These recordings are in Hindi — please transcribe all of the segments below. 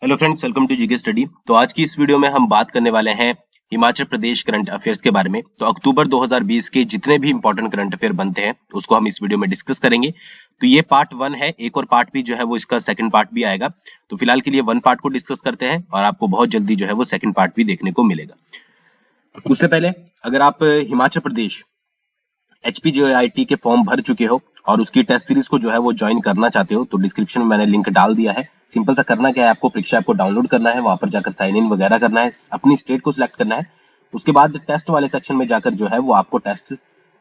Hello friends, welcome to GK study. तो आज की इस वीडियो में हम बात करने वाले हैं हिमाचल प्रदेश करंट अफेयर्स के बारे में। तो अक्टूबर 2020 के जितने भी इंपॉर्टेंट करंट अफेयर बनते हैं उसको हम इस वीडियो में डिस्कस करेंगे। तो ये पार्ट 1 है, एक और पार्ट भी जो है वो इसका सेकंड पार्ट भी आएगा। तो फिलहाल के लिए 1 पार्ट को डिस्कस करते हैं और आपको बहुत जल्दी जो है वो सेकंड पार्ट भी देखने को मिलेगा। उससे पहले अगर आप हिमाचल प्रदेश HPJIT के फॉर्म भर चुके हो और उसकी टेस्ट सीरीज को जो है वो ज्वाइन करना चाहते हो तो डिस्क्रिप्शन में मैंने लिंक डाल दिया है। सिंपल सा करना क्या है, आपको परीक्षा ऐप को डाउनलोड करना है, वहां पर जाकर साइन इन वगैरह करना है, अपनी स्टेट को सिलेक्ट करना है। उसके बाद टेस्ट वाले सेक्शन में जाकर जो है वो आपको टेस्ट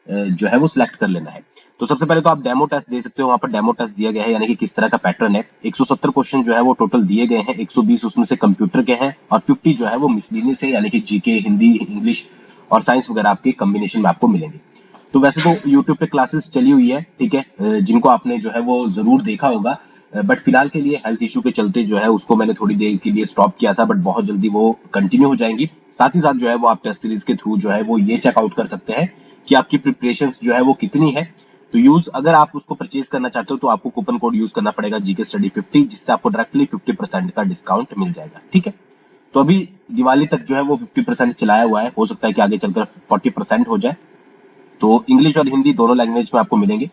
जो है वो सिलेक्ट कर लेना है। तो सबसे पहले तो आप डेमो टेस्ट दे सकते हो, वहां पर डेमो टेस्ट दिया गया है, यानी कि किस तरह का पैटर्न है। 170 क्वेश्चन जो है वो टोटल दिए गए हैं, 120 उसमें से कंप्यूटर के हैं और 50 जो है वो मिसलिनियस है, यानी कि जीके, हिंदी, इंग्लिश और साइंस वगैरह आपके कॉम्बिनेशन में आपको मिलेंगे। तो वैसे तो यूट्यूब पे क्लासेस चली हुई है, ठीक है, जिनको आपने जो है वो जरूर देखा होगा, बट फिलहाल के लिए हेल्थ इशू के चलते जो है उसको मैंने थोड़ी देर के लिए स्टॉप किया था, बट बहुत जल्दी वो कंटिन्यू हो जाएंगी। साथ ही साथ जो है वो आप टेस्ट सीरीज के थ्रू जो है वो ये चेकआउट कर सकते हैं कि आपकी प्रिपरेशन जो है वो कितनी है। तो यूज अगर आप उसको परचेज करना चाहते हो तो आपको कूपन कोड यूज करना पड़ेगा जीके स्टडी 50, जिससे आपको डायरेक्टली 50% का डिस्काउंट मिल जाएगा। ठीक है, तो अभी दिवाली तक जो है वो 50% चलाया हुआ है, हो सकता है कि आगे चलकर 40% हो जाए। तो इंग्लिश और हिंदी दोनों लैंग्वेज में आपको मिलेंगे,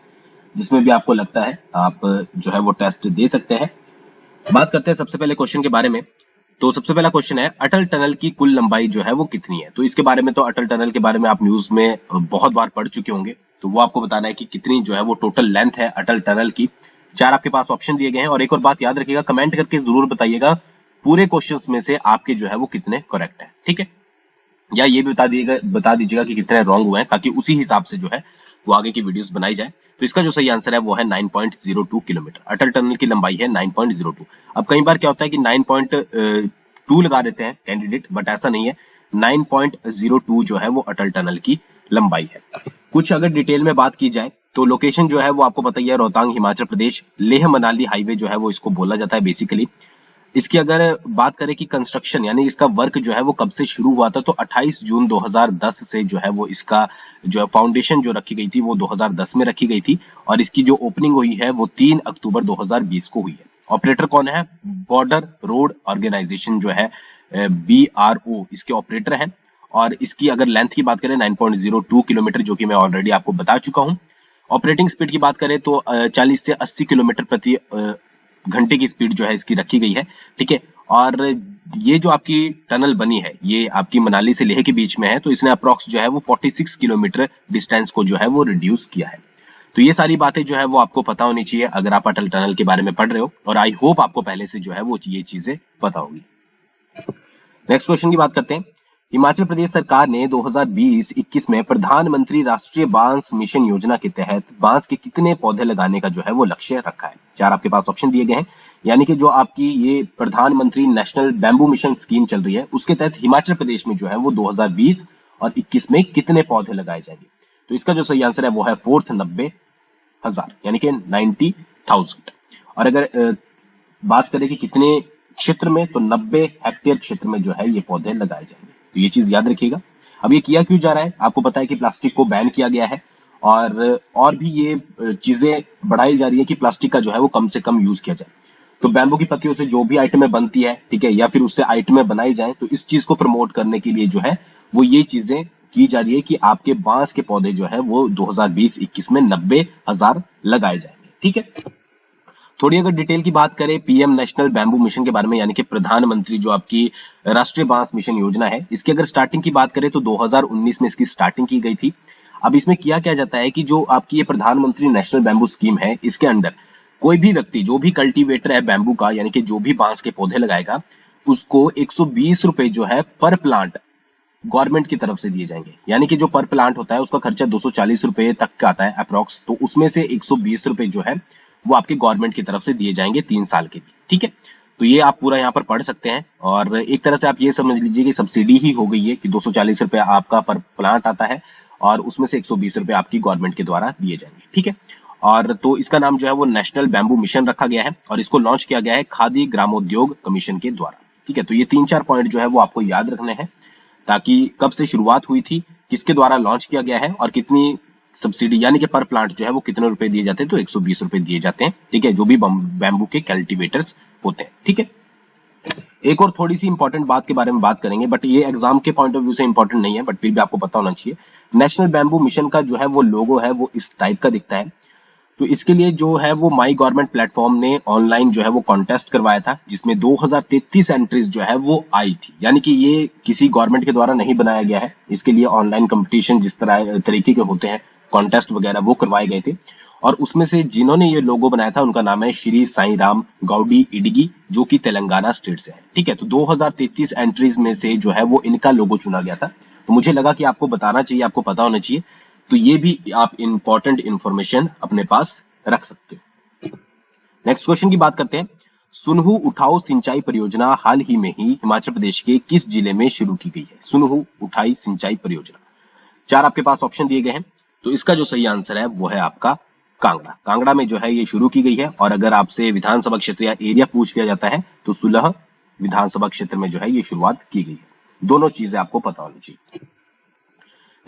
जिसमें भी आपको लगता है आप जो है वो टेस्ट दे सकते हैं। बात करते हैं सबसे पहले क्वेश्चन के बारे में। तो सबसे पहला क्वेश्चन है, अटल टनल की कुल लंबाई जो है वो कितनी है। तो इसके बारे में तो अटल टनल के बारे में आप न्यूज में बहुत बार पढ़ चुके होंगे, तो वो आपको बताना है कि कितनी जो है वो टोटल लेंथ है अटल टनल की। 4 आपके पास ऑप्शन दिए गए हैं और एक और बात याद रखिएगा, कमेंट करके जरूर बताइएगा पूरे क्वेश्चंस में से आपके जो है वो कितने करेक्ट है। ठीक है, या ये भी बता दीजिएगा कि कितने रॉन्ग हुए हैं, ताकि उसी हिसाब से जो है वो आगे की वीडियोस बनाई जाए। तो इसका जो सही आंसर है वो है 9.02 किलोमीटर। अटल टनल की लंबाई है 9.02। अब कई बार क्या होता है कि 9.2 लगा देते हैं कैंडिडेट, बट ऐसा नहीं है, 9.02 जो है वो अटल टनल की लंबाई है। कुछ अगर डिटेल में बात की जाए तो लोकेशन जो है वो आपको पता ही है, रोहतांग हिमाचल प्रदेश, लेह मनाली हाईवे जो है वो इसको बोला जाता है बेसिकली। इसकी अगर बात करें कि कंस्ट्रक्शन यानी इसका वर्क जो है वो कब से शुरू हुआ था, तो 28 जून 2010 से जो है वो इसका जो है फाउंडेशन जो रखी गई थी वो 2010 में रखी गई थी और इसकी जो ओपनिंग हुई है वो 3 अक्टूबर 2020 को हुई है। ऑपरेटर कौन है? बॉर्डर रोड ऑर्गेनाइजेशन जो है BRO इसके ऑपरेटर हैं। और इसकी अगर लेंथ की बात करें 9.02 किलोमीटर, जो कि मैं ऑलरेडी आपको बता चुका हूं। ऑपरेटिंग स्पीड की बात करें तो 40 से 80 किलोमीटर प्रति घंटे की स्पीड जो है इसकी रखी गई है। ठीक है, और ये जो आपकी टनल बनी है ये आपकी मनाली से लेह के बीच में है, तो इसने अप्रॉक्स जो है वो 46 किलोमीटर डिस्टेंस को जो है वो रिड्यूस किया है। तो ये सारी बातें जो है वो आपको पता होनी चाहिए अगर आप अटल टनल के बारे में पढ़ रहे हो, और आई होप आपको पहले से जो है वो ये चीजें पता होगी। नेक्स्ट क्वेश्चन की बात करते हैं। हिमाचल प्रदेश सरकार ने 2020-21 में प्रधानमंत्री राष्ट्रीय बांस मिशन योजना के तहत बांस के कितने पौधे लगाने का जो है वो लक्ष्य रखा है। 4 आपके पास ऑप्शन दिए गए हैं, यानी कि जो आपकी ये प्रधानमंत्री नेशनल बैम्बू मिशन स्कीम चल रही है उसके तहत हिमाचल प्रदेश में जो है वो 2020 और 21 में कितने पौधे लगाए जाएंगे। तो इसका जो सही आंसर है वो है 90,000, यानी कि 90,000। और अगर बात करें कि कितने क्षेत्र में, तो 90 हेक्टेयर क्षेत्र में जो है ये पौधे लगाए जाएंगे। तो ये चीज याद रखिएगा। अब ये किया क्यों जा रहा है, आपको पता है कि प्लास्टिक को बैन किया गया है और भी ये चीजें बढ़ाई जा रही है कि प्लास्टिक का जो है वो कम से कम यूज किया जाए। तो बैम्बू की पत्तियों से जो भी आइटमें बनती है, ठीक है, या फिर उससे आइटमें बनाई जाए, तो इस चीज को प्रमोट करने के लिए जो है वो ये चीजें की जा रही है कि आपके बांस के पौधे जो है वो 2020-21 में 90,000 लगाए जाएंगे। ठीक है, थोड़ी अगर डिटेल की बात करें पीएम नेशनल बैम्बू मिशन के बारे में, यानी कि प्रधानमंत्री जो आपकी राष्ट्रीय बांस मिशन योजना है, इसकी अगर स्टार्टिंग की बात करें तो 2019 में इसकी स्टार्टिंग की गई थी। अब इसमें किया क्या जाता है कि जो आपकी ये प्रधानमंत्री नेशनल बैम्बू स्कीम है, इसके अंडर कोई भी व्यक्ति जो भी कल्टीवेटर है बैम्बू का, यानी कि जो भी बांस के पौधे लगाएगा, उसको 120 रुपए जो है पर प्लांट गवर्नमेंट की तरफ से दिए जाएंगे। यानी कि जो पर प्लांट होता है उसका खर्चा 240 रुपए तक का आता है अप्रॉक्स, तो उसमें से 120 रुपए जो है वो आपके गवर्नमेंट की तरफ से दिए जाएंगे 3 साल के लिए। ठीक है, तो ये आप पूरा यहाँ पर पढ़ सकते हैं और एक तरह से आप ये समझ लीजिए कि सब्सिडी ही हो गई है कि 240 रुपए आपका पर प्लांट आता है और उसमें से 120 रुपए आपकी गवर्नमेंट के द्वारा दिए जाएंगे। ठीक है, और तो इसका नाम जो है वो नेशनल बैम्बू मिशन रखा गया है और इसको लॉन्च किया गया है खादी ग्रामोद्योग कमीशन के द्वारा। ठीक है, तो ये 3-4 पॉइंट जो है वो आपको याद रखने हैं, ताकि कब से शुरुआत हुई थी, किसके द्वारा लॉन्च किया गया है और कितनी सब्सिडी, यानी कि पर प्लांट जो है वो कितने रुपए दिए जाते हैं, तो 120 रुपए दिए जाते हैं। ठीक है, जो भी बैम्बू के कल्टीवेटर्स होते हैं। ठीक है, एक और थोड़ी सी इंपॉर्टेंट बात के बारे में बात करेंगे, बट ये एग्जाम के पॉइंट ऑफ व्यू से इंपॉर्टेंट नहीं है, बट फिर भी आपको पता होना चाहिए। नेशनल बैम्बू मिशन का जो है वो लोगो है वो इस टाइप का दिखता है। तो इसके लिए जो है वो माई गवर्नमेंट प्लेटफॉर्म ने ऑनलाइन जो है वो कॉन्टेस्ट करवाया था, जिसमें 2033 एंट्रीज जो है वो आई थी। यानी कि ये किसी गवर्नमेंट के द्वारा नहीं बनाया गया है, इसके लिए ऑनलाइन कंपटीशन जिस तरह तरीके के होते हैं, कॉन्टेस्ट वगैरह वो करवाए गए थे। और उसमें से जिन्होंने ये लोगो बनाया था उनका नाम है श्री साई राम गौडी इडगी, जो कि तेलंगाना स्टेट से है। ठीक है, तो 2033 एंट्रीज में से जो है वो इनका लोगो चुना गया था। तो मुझे लगा कि आपको बताना चाहिए, आपको पता होना चाहिए, तो ये भी आप इंपॉर्टेंट इंफॉर्मेशन अपने पास रख सकते हो। नेक्स्ट क्वेश्चन की बात करते हैं। सुनहु उठाऊ सिंचाई परियोजना हाल ही में ही हिमाचल प्रदेश के किस जिले में शुरू की गई है? सुनहु उठाई सिंचाई परियोजना, 4 आपके पास ऑप्शन दिए गए हैं। तो इसका जो सही आंसर है वो है आपका कांगड़ा। कांगड़ा में जो है ये शुरू की गई है। और अगर आपसे विधानसभा क्षेत्र या एरिया पूछ लिया जाता है तो सुलह विधानसभा क्षेत्र में जो है ये शुरुआत की गई है। दोनों चीजें आपको पता होनी चाहिए।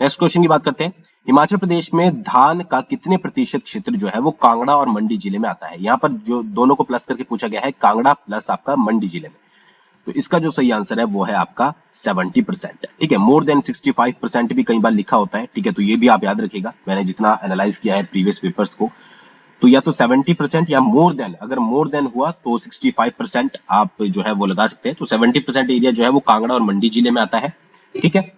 नेक्स्ट क्वेश्चन की बात करते हैं। हिमाचल प्रदेश में धान का कितने प्रतिशत क्षेत्र जो है वो कांगड़ा और मंडी जिले में आता है? यहाँ पर जो दोनों को प्लस करके पूछा गया है, कांगड़ा प्लस आपका मंडी जिले में। तो इसका जो सही आंसर है वो है आपका 70%। ठीक है, मोर देन 65% भी कई बार लिखा होता है। ठीक है, तो ये भी आप याद रखिएगा। मैंने जितना एनालाइज किया है प्रीवियस पेपर्स को, तो या तो 70% या मोर देन, अगर मोर देन हुआ तो 65% आप जो है वो लगा सकते हैं। तो 70% एरिया जो है वो कांगड़ा और मंडी जिले में आता है। ठीक है,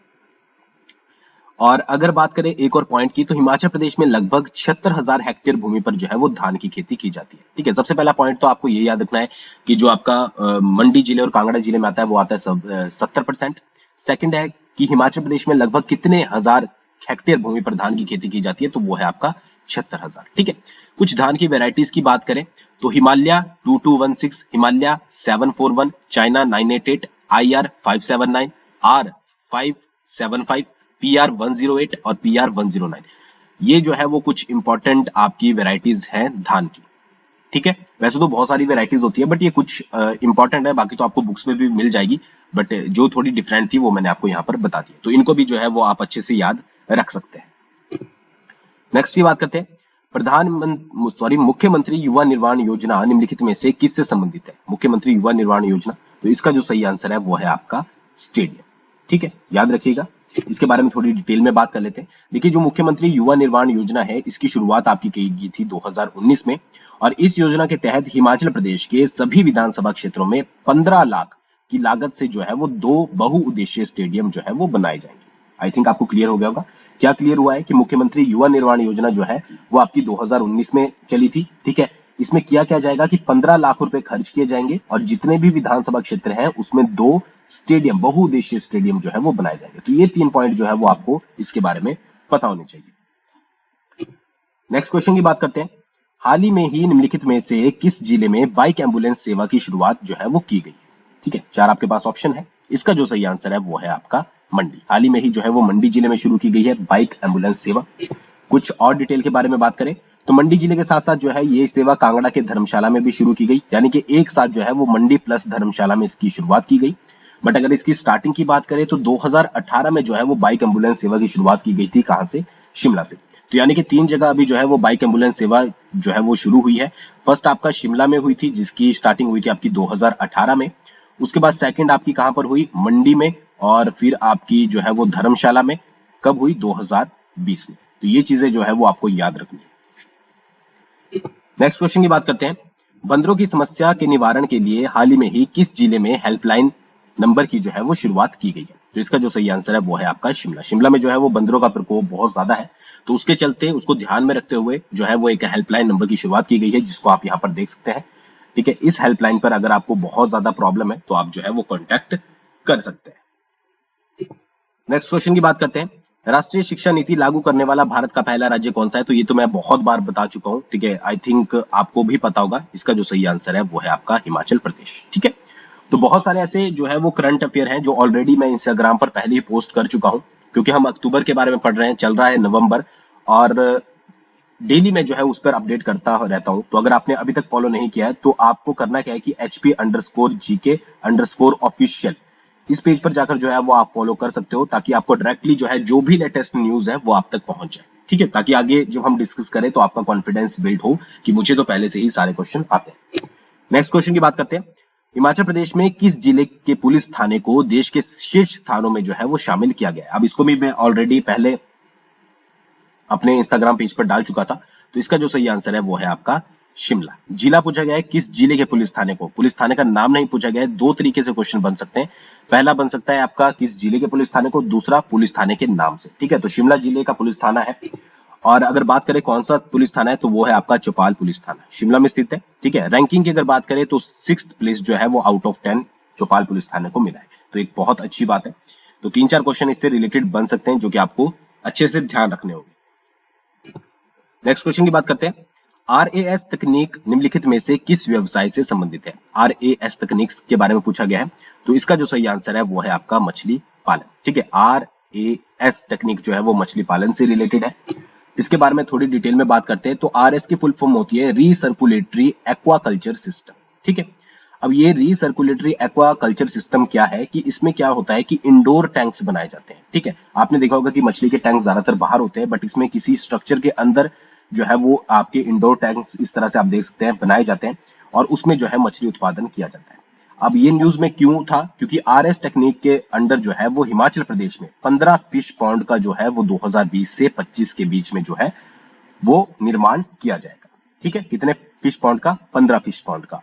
और अगर बात करें एक और पॉइंट की, तो हिमाचल प्रदेश में लगभग 76,000 हेक्टेयर भूमि पर जो है वो धान की खेती की जाती है। ठीक है, सबसे पहला पॉइंट तो आपको ये याद रखना है कि जो आपका मंडी जिले और कांगड़ा जिले में आता है वो आता है 70%। सेकंड है कि हिमाचल प्रदेश में लगभग कितने हजार हेक्टेयर भूमि पर धान की खेती की जाती है? तो वो है आपका 76,000। ठीक है, कुछ धान की वेराइटीज की बात करें तो Himalaya 2216, Himalaya 741, China 988, IR 579, R 575, PR 108 और PR 109, ये जो है वो कुछ इंपॉर्टेंट आपकी वेराइटीज हैं धान की। ठीक है, वैसे तो बहुत सारी वेराइटीज होती है, बट ये कुछ इंपॉर्टेंट है। बाकी तो आपको बुक्स में भी मिल जाएगी, बट जो थोड़ी डिफरेंट थी वो मैंने आपको यहाँ पर बता दी। तो इनको भी जो है वो आप अच्छे से याद रख सकते हैं। नेक्स्ट की बात करते हैं। मुख्यमंत्री युवा निर्माण योजना निम्नलिखित में से किससे संबंधित है? मुख्यमंत्री युवा निर्माण योजना, तो इसका जो सही आंसर है वो है आपका स्टेडियम। ठीक है, याद रखिएगा। इसके बारे में थोड़ी डिटेल में बात कर लेते हैं। देखिए, जो मुख्यमंत्री युवा निर्माण योजना है, इसकी शुरुआत आपकी की गई थी 2019 में। और इस योजना के तहत हिमाचल प्रदेश के सभी विधानसभा क्षेत्रों में 15 लाख की लागत से जो है वो 2 बहुउद्देशीय स्टेडियम जो है वो बनाए जाएंगे। आई थिंक आपको क्लियर हो गया होगा। क्या क्लियर हुआ है कि मुख्यमंत्री युवा निर्माण योजना जो है वो आपकी 2019 में चली थी। ठीक है, इसमें क्या जाएगा कि 15 लाख रुपए खर्च किए जाएंगे और जितने भी विधानसभा क्षेत्र हैं उसमें 2 स्टेडियम, बहुउद्देशीय स्टेडियम जो है वो बनाए जाएंगे। तो ये 3 पॉइंट जो है वो आपको इसके बारे में पता होने चाहिए। नेक्स्ट क्वेश्चन की बात करते हैं। हाल ही में ही निम्नलिखित में से किस जिले में बाइक एम्बुलेंस सेवा की शुरुआत जो है वो की गई? ठीक है, 4 आपके पास ऑप्शन है। इसका जो सही आंसर है वो है आपका मंडी। हाल ही में ही जो है वो मंडी जिले में शुरू की गई है बाइक एम्बुलेंस सेवा। कुछ और डिटेल के बारे में बात करें तो मंडी जिले के साथ साथ जो है ये सेवा कांगड़ा के धर्मशाला में भी शुरू की गई। यानी कि एक साथ जो है वो मंडी प्लस धर्मशाला में इसकी शुरुआत की गई। बट अगर इसकी स्टार्टिंग की बात करें तो 2018 में जो है वो बाइक एम्बुलेंस सेवा की शुरुआत की गई थी। कहां से? शिमला से। तो यानी कि 3 जगह अभी जो है वो बाइक एम्बुलेंस सेवा जो है वो शुरू हुई है। फर्स्ट आपका शिमला में हुई थी, जिसकी स्टार्टिंग हुई थी आपकी 2018 में। उसके बाद सेकंड आपकी कहां पर हुई? मंडी में। और फिर आपकी जो है वो धर्मशाला में कब हुई? 2020 में। तो ये चीजें जो है वो आपको याद रखनी है। नेक्स्ट क्वेश्चन की बात करते हैं। बंदरों की समस्या के निवारण के लिए हाल ही में ही किस जिले में हेल्पलाइन नंबर की जो है वो शुरुआत की गई है? तो इसका जो सही आंसर है वो है आपका शिमला। शिमला में जो है वो बंदरों का प्रकोप बहुत ज्यादा है, तो उसके चलते उसको ध्यान में रखते हुए जो है वो एक हेल्पलाइन नंबर की शुरुआत की गई है, जिसको आप यहाँ पर देख सकते हैं। ठीक है, इस हेल्पलाइन पर अगर आपको बहुत ज्यादा प्रॉब्लम है तो आप जो है वो कॉन्टैक्ट कर सकते हैं। नेक्स्ट क्वेश्चन की बात करते हैं। राष्ट्रीय शिक्षा नीति लागू करने वाला भारत का पहला राज्य कौन सा है? तो ये तो मैं बहुत बार बता चुका हूं। ठीक है, आई थिंक आपको भी पता होगा। इसका जो सही आंसर है वो है आपका हिमाचल प्रदेश। ठीक है, तो बहुत सारे ऐसे जो है वो करंट अफेयर हैं जो ऑलरेडी मैं इंस्टाग्राम पर पहले ही पोस्ट कर चुका हूं, क्योंकि हम अक्टूबर के बारे में पढ़ रहे हैं, चल रहा है नवंबर, और डेली में जो है उस पर अपडेट करता रहता हूं। तो अगर आपने अभी तक फॉलो नहीं किया है तो आपको करना क्या है कि HP_GK_official इस पेज पर जाकर जो है वो आप फॉलो कर सकते हो, ताकि आपको डायरेक्टली जो है जो भी लेटेस्ट न्यूज है वो आप तक पहुंच जाए। ठीक है, ताकि आगे जब हम डिस्कस करें तो आपका कॉन्फिडेंस बिल्ड हो कि मुझे तो पहले से ही सारे क्वेश्चन आते हैं। नेक्स्ट क्वेश्चन की बात करते हैं। हिमाचल प्रदेश में किस जिले के पुलिस थाने को देश के शीर्ष स्थानों में जो है वो शामिल किया गया है? अब इसको भी मैं ऑलरेडी पहले अपने इंस्टाग्राम पेज पर डाल चुका था, तो इसका जो सही आंसर है वो है आपका शिमला। जिला पूछा गया है किस जिले के पुलिस थाने को, पुलिस थाने का नाम नहीं पूछा गया है। दो तरीके से क्वेश्चन बन सकते हैं, पहला बन सकता है आपका किस जिले के पुलिस थाने को, दूसरा पुलिस थाने के नाम से। ठीक है, तो शिमला जिले का पुलिस थाना है। और अगर बात करें कौन सा पुलिस थाना है, तो वो है आपका चौपाल पुलिस थाना, शिमला में स्थित है। ठीक है, रैंकिंग की अगर बात करें तो 6th प्लेस जो है वो आउट ऑफ 10 चौपाल पुलिस थाने को मिला है, तो एक बहुत अच्छी बात है। तो 3-4 क्वेश्चन इससे रिलेटेड बन सकते हैं जो कि आपको अच्छे से ध्यान रखने होंगे। नेक्स्ट क्वेश्चन की बात करते हैं। RAS तकनीक निम्नलिखित में से किस व्यवसाय से संबंधित है? RAS तकनीक के बारे में पूछा गया है, तो इसका जो सही आंसर है वो है आपका मछली पालन। ठीक है, RAS तकनीक जो है वो मछली पालन से रिलेटेड है। इसके बारे में थोड़ी डिटेल में बात करते हैं। तो RS की फुल फॉर्म होती है रीसर्कुलेटरी एक्वाकल्चर सिस्टम। ठीक है, अब ये रीसर्कुलेटरी एक्वाकल्चर सिस्टम क्या है कि इसमें क्या होता है कि इंडोर टैंक्स बनाए जाते हैं। ठीक है, आपने देखा होगा कि मछली के टैंक्स ज्यादातर बाहर होते हैं, बट इसमें किसी स्ट्रक्चर के अंदर जो है वो आपके इंडोर टैंक्स इस तरह से आप देख सकते हैं बनाए जाते हैं, और उसमें जो है मछली उत्पादन किया जाता है। अब ये न्यूज में क्यों था, क्योंकि RS टेक्निक के अंडर जो है वो हिमाचल प्रदेश में 15 फिश पॉन्ड का जो है वो 2020 से 25 के बीच में जो है वो निर्माण किया जाएगा। ठीक है, कितने फिश पॉन्ड का? 15 फिश पॉन्ड का।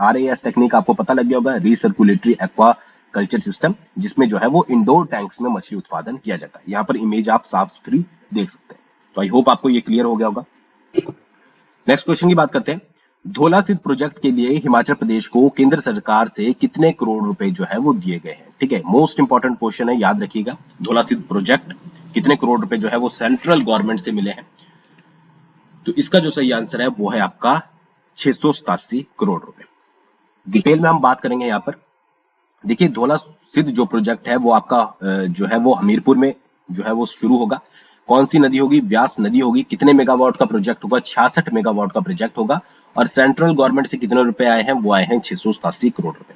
RAS टेक्निक आपको पता लग गया होगा, रीसर्कुलेटरी एक्वा कल्चर सिस्टम, जिसमें जो है वो इंडोर टैंक्स में मछली उत्पादन किया जाता है। यहाँ पर इमेज आप साफ सुथरी देख सकते हैं। तो आई होप आपको ये क्लियर हो गया होगा। नेक्स्ट क्वेश्चन की बात करते हैं। धौला सिद्ध प्रोजेक्ट के लिए हिमाचल प्रदेश को केंद्र सरकार से कितने करोड़ रुपए जो है वो दिए गए हैं? ठीक है, मोस्ट इंपॉर्टेंट क्वेश्चन है, याद रखिएगा। धौला सिद्ध प्रोजेक्ट कितने करोड़ रुपए जो है वो सेंट्रल गवर्नमेंट से मिले हैं? तो इसका जो सही आंसर है वो है आपका 687 करोड़ रुपए। डिटेल में हम बात करेंगे यहाँ पर। देखिए, धौला सिद्ध जो प्रोजेक्ट है वो आपका जो है वो हमीरपुर में जो है वो शुरू होगा। कौन सी नदी होगी? व्यास नदी होगी। कितने मेगावाट का प्रोजेक्ट होगा? 66 मेगावाट का प्रोजेक्ट होगा। और सेंट्रल गवर्नमेंट से कितने रुपए आए हैं? वो आए हैं 687 करोड़ रुपए।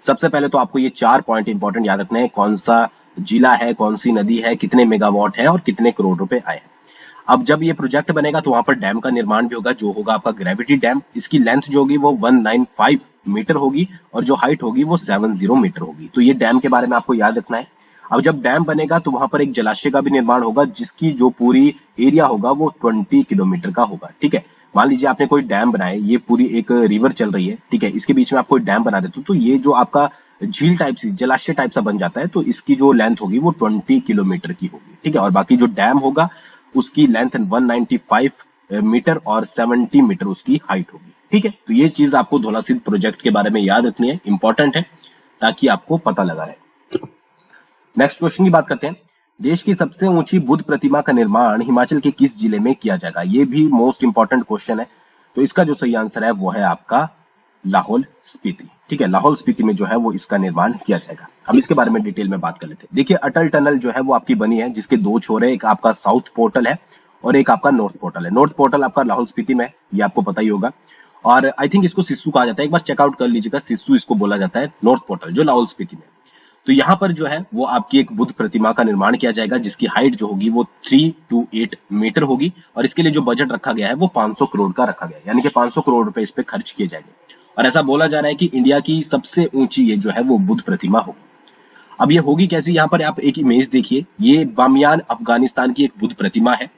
सबसे पहले तो आपको ये 4 पॉइंट इंपॉर्टेंट याद रखने हैं, कौन सा जिला है, कौन सी नदी है, कितने मेगावाट है और कितने करोड़ रुपए आए हैं। अब जब ये प्रोजेक्ट बनेगा तो वहां पर डैम का निर्माण भी होगा, जो होगा आपका ग्रेविटी डैम। इसकी लेंथ जो होगी वो 195 मीटर होगी और जो हाइट होगी वो 70 मीटर होगी। तो ये डैम के बारे में आपको याद रखना है। अब जब डैम बनेगा तो वहां पर एक जलाशय का भी निर्माण होगा, जिसकी जो पूरी एरिया होगा वो 20 किलोमीटर का होगा। ठीक है, मान लीजिए आपने कोई डैम बनाया, ये पूरी एक रिवर चल रही है। ठीक है, इसके बीच में आप कोई डैम बना देते हो तो ये जो आपका झील टाइप सी, जलाशय टाइप सा बन जाता है। तो इसकी जो लेंथ होगी वो 20 किलोमीटर की होगी। ठीक है, और बाकी जो डैम होगा उसकी लेंथ 195 मीटर और 70 मीटर उसकी हाइट होगी। ठीक है, तो ये चीज आपको धौला सिद्ध प्रोजेक्ट के बारे में याद रखनी है, इंपॉर्टेंट है, ताकि आपको पता लगा रहे। नेक्स्ट क्वेश्चन की बात करते हैं। देश की सबसे ऊंची बुद्ध प्रतिमा का निर्माण हिमाचल के किस जिले में किया जाएगा? ये भी मोस्ट इंपॉर्टेंट क्वेश्चन है। तो इसका जो सही आंसर है वो है आपका लाहौल स्पीति। ठीक है, लाहौल स्पीति में जो है वो इसका निर्माण किया जाएगा। अब इसके बारे में डिटेल में बात कर लेते हैं। देखिए, अटल टनल जो है वो आपकी बनी है, जिसके 2 छोर है, एक आपका साउथ पोर्टल है और एक आपका नॉर्थ पोर्टल है। नॉर्थ पोर्टल आपका लाहौल स्पीति में, ये आपको पता ही होगा। और आई थिंक इसको सिस्सू कहा जाता है, एक बार चेकआउट कर लीजिएगा, सिस्सू इसको बोला जाता है, नॉर्थ पोर्टल जो लाहौल स्पीति में। तो यहाँ पर जो है वो आपकी एक बुद्ध प्रतिमा का निर्माण किया जाएगा, जिसकी हाइट जो होगी वो 3 to 8 मीटर होगी। और इसके लिए जो बजट रखा गया है वो 500 करोड़ का रखा गया है, यानी कि 500 करोड़ रुपए इस पे खर्च किए जाएंगे। और ऐसा बोला जा रहा है कि इंडिया की सबसे ऊंची ये जो है वो बुद्ध प्रतिमा होगी। अब ये होगी कैसी? यहाँ पर आप एक इमेज देखिए, ये बामियान अफगानिस्तान की एक बुद्ध प्रतिमा है,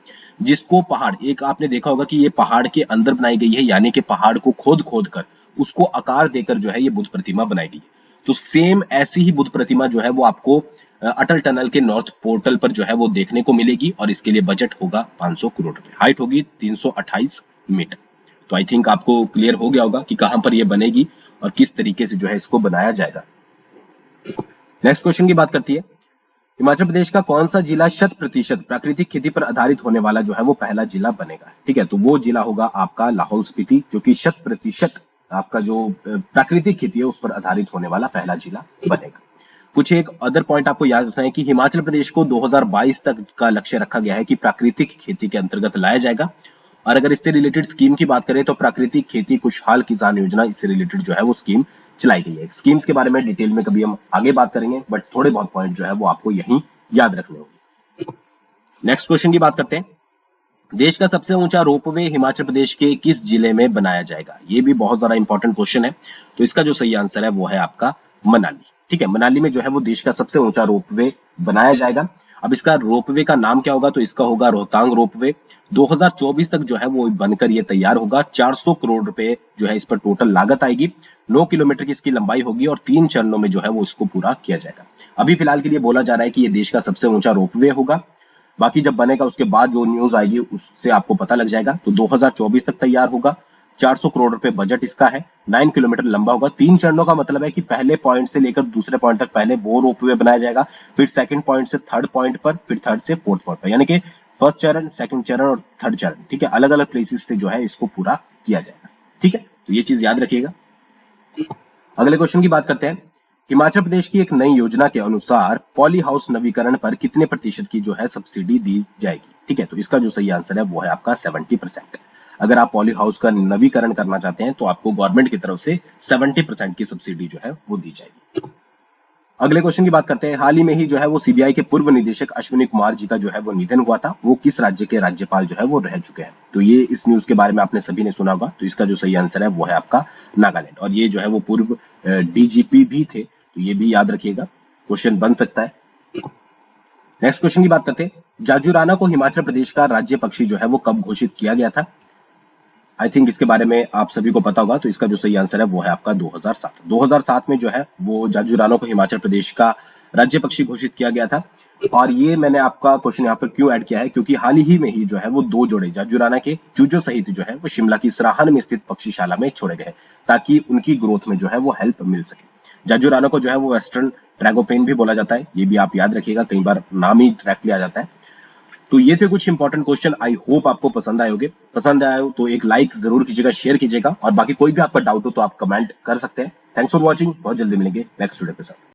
जिसको पहाड़, एक आपने देखा होगा कि ये पहाड़ के अंदर बनाई गई है, यानी कि पहाड़ को खोद खोद कर उसको आकार देकर जो है ये बुद्ध प्रतिमा बनाई गई है। तो सेम ऐसी ही बुद्ध प्रतिमा जो है वो आपको अटल टनल के नॉर्थ पोर्टल पर जो है वो देखने को मिलेगी, और इसके लिए बजट होगा 500 करोड़ रुपए। हाइट होगी 328 मीटर। तो आई थिंक आपको क्लियर हो गया होगा कि कहां पर ये बनेगी और किस तरीके से जो है इसको बनाया जाएगा। नेक्स्ट क्वेश्चन की बात करती है। हिमाचल प्रदेश का कौन सा जिला 100% प्राकृतिक खेती पर आधारित होने वाला जो है वो पहला जिला बनेगा? ठीक है, तो वो जिला होगा आपका लाहौल स्पीति, जो कि 100% आपका जो प्राकृतिक खेती है उस पर आधारित होने वाला पहला जिला बनेगा। कुछ एक अदर पॉइंट आपको याद रखना है कि हिमाचल प्रदेश को 2022 तक का लक्ष्य रखा गया है कि प्राकृतिक खेती के अंतर्गत लाया जाएगा। और अगर इससे रिलेटेड स्कीम की बात करें तो प्राकृतिक खेती खुशहाल किसान योजना, इससे रिलेटेड जो है वो स्कीम चलाई गई है। स्कीम्स के बारे में डिटेल में कभी हम आगे बात करेंगे, बट थोड़े बहुत पॉइंट जो है वो आपको यहीं याद रखने होंगे। नेक्स्ट क्वेश्चन की बात करते हैं। देश का सबसे ऊंचा रोपवे हिमाचल प्रदेश के किस जिले में बनाया जाएगा? ये भी बहुत ज्यादा इंपॉर्टेंट क्वेश्चन है। तो इसका जो सही आंसर है वो है आपका मनाली। ठीक है, मनाली में जो है वो देश का सबसे ऊंचा रोपवे बनाया जाएगा। अब इसका रोपवे का नाम क्या होगा? तो इसका होगा रोहतांग रोपवे। 2024 तक जो है वो बनकर ये तैयार होगा। 400 करोड़ रुपए जो है इस पर टोटल लागत आएगी। 9 किलोमीटर की इसकी लंबाई होगी और 3 चरणों में जो है वो इसको पूरा किया जाएगा। अभी फिलहाल के लिए बोला जा रहा है कि ये देश का सबसे ऊंचा रोपवे होगा। बाकी जब बनेगा उसके बाद जो न्यूज आएगी उससे आपको पता लग जाएगा। तो 2024 तक तैयार होगा। 400 करोड़ रुपए बजट इसका है। 9 किलोमीटर लंबा होगा। 3 चरणों का मतलब है कि पहले पॉइंट से लेकर दूसरे पॉइंट तक पहले वो रोपवे बनाया जाएगा, फिर सेकंड पॉइंट से थर्ड पॉइंट पर, फिर थर्ड से फोर्थ पॉइंट पर, यानी कि फर्स्ट चरण, सेकंड चरण और थर्ड चरण। ठीक है, अलग अलग प्लेसेस से जो है इसको पूरा किया जाएगा। ठीक है, तो ये चीज याद रखिएगा। अगले क्वेश्चन की बात करते हैं। हिमाचल प्रदेश की एक नई योजना के अनुसार पॉली हाउस नवीकरण पर कितने प्रतिशत की जो है सब्सिडी दी जाएगी? ठीक है, तो इसका जो सही आंसर है वो है आपका 70%। अगर आप पॉली हाउस का नवीकरण करना चाहते हैं तो आपको गवर्नमेंट की तरफ से 70% की सब्सिडी जो है वो दी जाएगी। अगले क्वेश्चन की बात करते हैं। हाल ही में ही जो है वो सीबीआई के पूर्व निदेशक अश्विनी कुमार जी का जो है वो निधन हुआ था। वो किस राज्य के राज्यपाल जो है वो रह चुके हैं? तो ये इस न्यूज के बारे में आपने सभी ने सुना होगा। तो इसका जो सही आंसर है वो है आपका नागालैंड। और ये जो है वो पूर्व डीजीपी भी थे, तो ये भी याद रखिएगा, क्वेश्चन बन सकता है। नेक्स्ट क्वेश्चन की बात करते हैं। जाजुराना को हिमाचल प्रदेश का राज्य पक्षी जो है वो कब घोषित किया गया था? आई थिंक इसके बारे में आप सभी को पता होगा। तो इसका जो सही आंसर है वो है आपका 2007। 2007 में जो है वो जाजुराना को हिमाचल प्रदेश का राज्य पक्षी घोषित किया गया था। और ये मैंने आपका क्वेश्चन यहाँ पर क्यों ऐड किया है, क्योंकि हाल ही में ही जो है वो 2 जोड़े जाजुराना के चूजों सहित जो है वो शिमला की सराहन में स्थित पक्षीशाला में छोड़े गए, ताकि उनकी ग्रोथ में जो है वो हेल्प मिल सके। जाजुराना को जो है वो वेस्टर्न ड्रैगोपेन भी बोला जाता है, ये भी आप याद रखिएगा, कई बार नाम ही डायरेक्टली आ जाता है। तो ये थे कुछ इंपॉर्टेंट क्वेश्चन। आई होप आपको पसंद आए होंगे। पसंद आए हो तो एक लाइक जरूर कीजिएगा, शेयर कीजिएगा, और बाकी कोई भी आपका डाउट हो तो आप कमेंट कर सकते हैं। Thanks for watching. बहुत जल्दी मिलेंगे नेक्स्ट वीडियो के साथ।